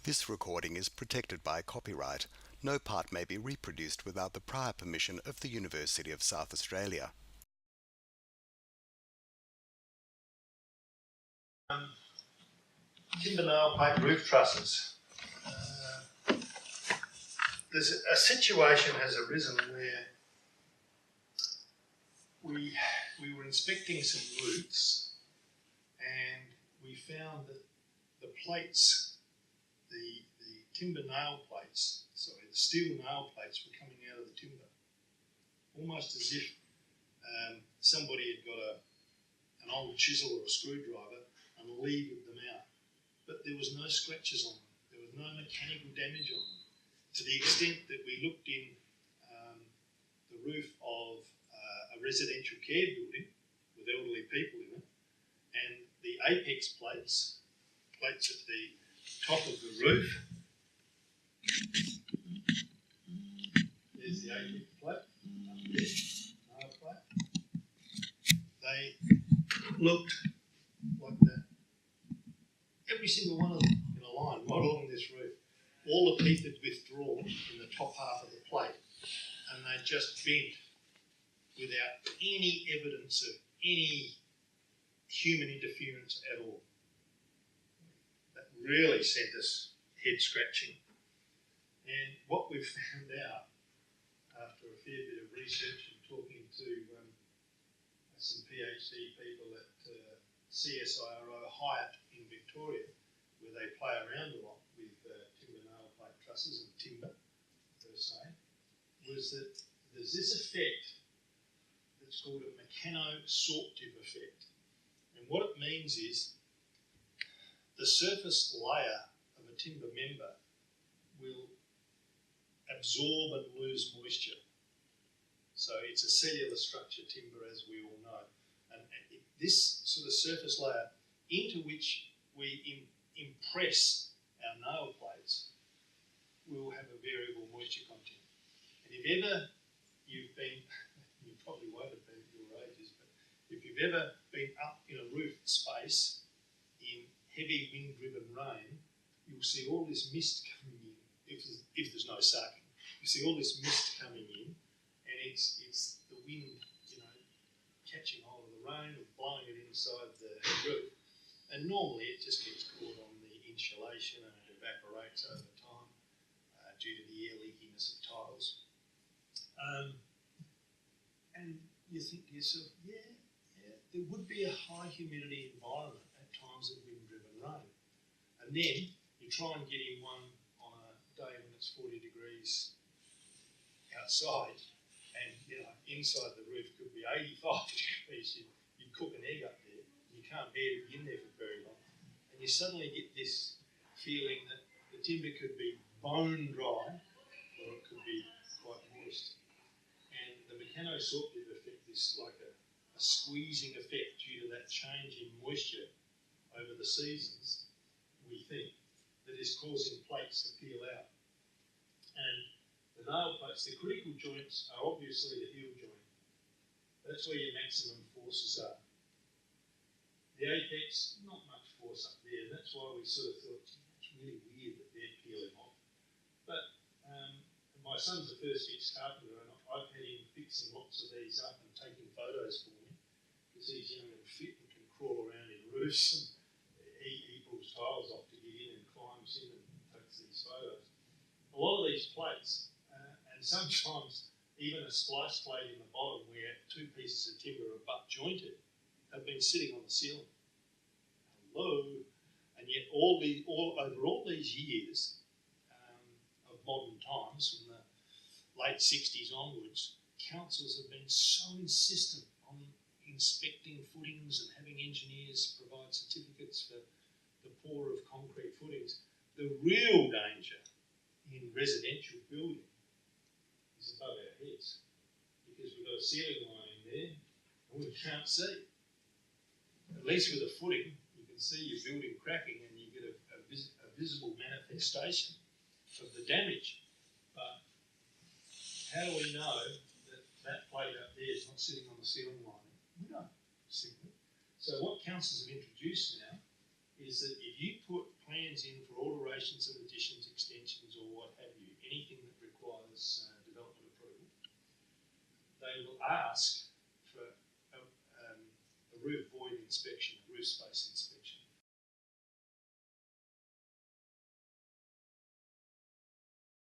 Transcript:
This recording is protected by copyright. No part may be reproduced without the prior permission of the University of South Australia. Timber nail plate roof trusses. There's a situation has arisen where we were inspecting some roofs and we found that the plates, the timber nail plates, sorry, the steel nail plates were coming out of the timber, almost as if somebody had got an old chisel or a screwdriver and levered them out. But there was no scratches on them. There was no mechanical damage on them. To the extent that we looked in the roof of a residential care building with elderly people in it, and the apex plates at the top of the roof, there's the apex plate, up there, nail plate. They looked like that. Every single one of them in a line right along this roof. All the teeth had withdrawn in the top half of the plate and they just bent without any evidence of any human interference at all. That really sent us head scratching. And what we've found out after a fair bit of research and talking to some PhD people at CSIRO Hyatt in Victoria, where they play around a lot with timber nail plate trusses and timber per se, was that there's this effect that's called a mechanosorptive effect. And what it means is the surface layer of a timber member will absorb and lose moisture. So it's a cellular structure timber, as we all know. And this sort of surface layer into which we impress our nail plates will have a variable moisture content. And if ever you've been, you probably won't have been at your ages, but if you've ever been up in a roof space in heavy wind-driven rain, you'll see all this mist coming in, if there's no sucking. You see all this mist coming in, and it's the wind, catching hold of the rain and blowing it inside the roof. And normally it just gets caught on the insulation and it evaporates over time due to the air leakiness of tiles. And you think to yourself, yeah, there would be a high humidity environment at times of wind-driven rain. And then you try and get in one on a day when it's 40 degrees outside, and inside the roof could be 85 degrees. You'd cook an egg up there. You can't bear to be in there for very long. And you suddenly get this feeling that the timber could be bone dry or it could be quite moist. And the mechanosorptive effect is like a squeezing effect due to that change in moisture over the seasons, we think, that is causing plates to peel out. And the nail plates, the critical joints are obviously the heel joint. That's where your maximum forces are. The apex, not much force up there, and that's why we sort of thought, it's really weird that they're peeling off. But my son's the first fix carpenter, and I've had him fixing lots of these up and taking photos for me, because he's young and fit and can crawl around in roofs, and he pulls tiles off to get in and climbs in and takes these photos. A lot of these plates, and sometimes even a splice plate in the bottom where two pieces of timber are butt jointed, have been sitting on the ceiling. Hello. And yet over all these years of modern times, from the late 60s onwards, councils have been so insistent on inspecting footings and having engineers provide certificates for the pour of concrete footings. The real danger in residential building is above our heads, because we've got a ceiling line in there and we can't see. At least with a footing, you can see your building cracking and you get a visible manifestation of the damage. But how do we know that plate up there is not sitting on the ceiling line? We don't, simply. So what councils have introduced now is that if you put plans in for alterations and additions they will ask for a roof void inspection, a roof space inspection.